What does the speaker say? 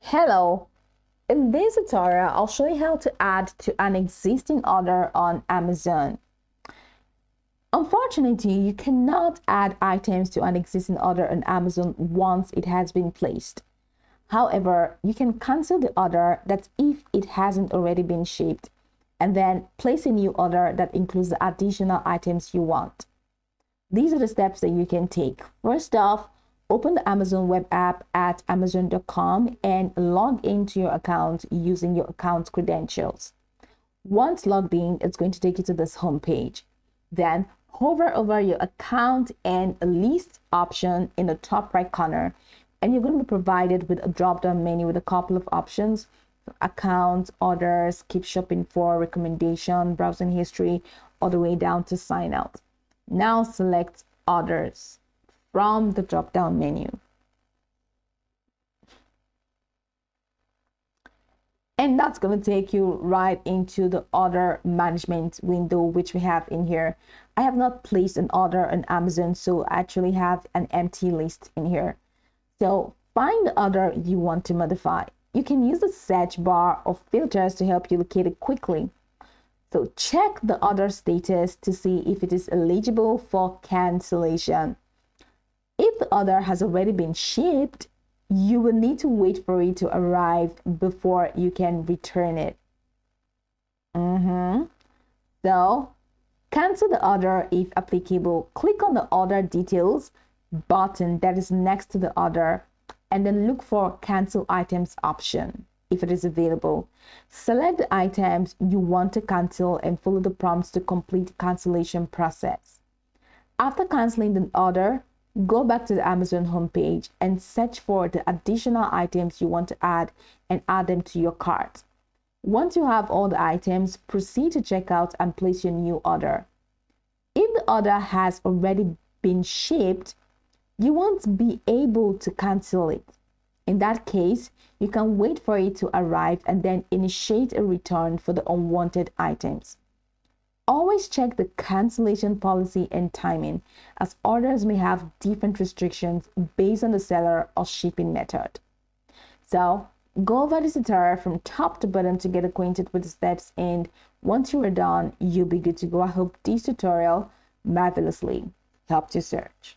Hello, in this tutorial, I'll show you how to add to an existing order on Amazon. Unfortunately, you cannot add items to an existing order on Amazon once it has been placed. However, you can cancel the order that's if it hasn't already been shipped, and then place a new order that includes the additional items you want. These are the steps that you can take. First off, open the Amazon web app at amazon.com and log into your account using your account credentials. Once logged in, it's going to take you to this home page. Then hover over your account and list option in the top right corner, and you're going to be provided with a drop-down menu with a couple of options: account, orders, keep shopping for, recommendation, browsing history, all the way down to sign out. Now select orders from the drop-down menu. And that's going to take you right into the order management window, which we have in here. I have not placed an order on Amazon, so I actually have an empty list in here. So find the order you want to modify. You can use the search bar or filters to help you locate it quickly. So check the order status to see if it is eligible for cancellation. If the order has already been shipped, you will need to wait for it to arrive before you can return it. So cancel the order if applicable. Click on the order details button that is next to the order, and then look for cancel items option if it is available. Select the items you want to cancel and follow the prompts to complete the cancellation process. After canceling the order, go back to the Amazon homepage and search for the additional items you want to add and add them to your cart. Once you have all the items, proceed to checkout and place your new order. If the order has already been shipped, you won't be able to cancel it. In that case, you can wait for it to arrive and then initiate a return for the unwanted items. Always check the cancellation policy and timing, as orders may have different restrictions based on the seller or shipping method. So go over this tutorial from top to bottom to get acquainted with the steps, and once you are done, you'll be good to go. I hope this tutorial marvelously helped you search.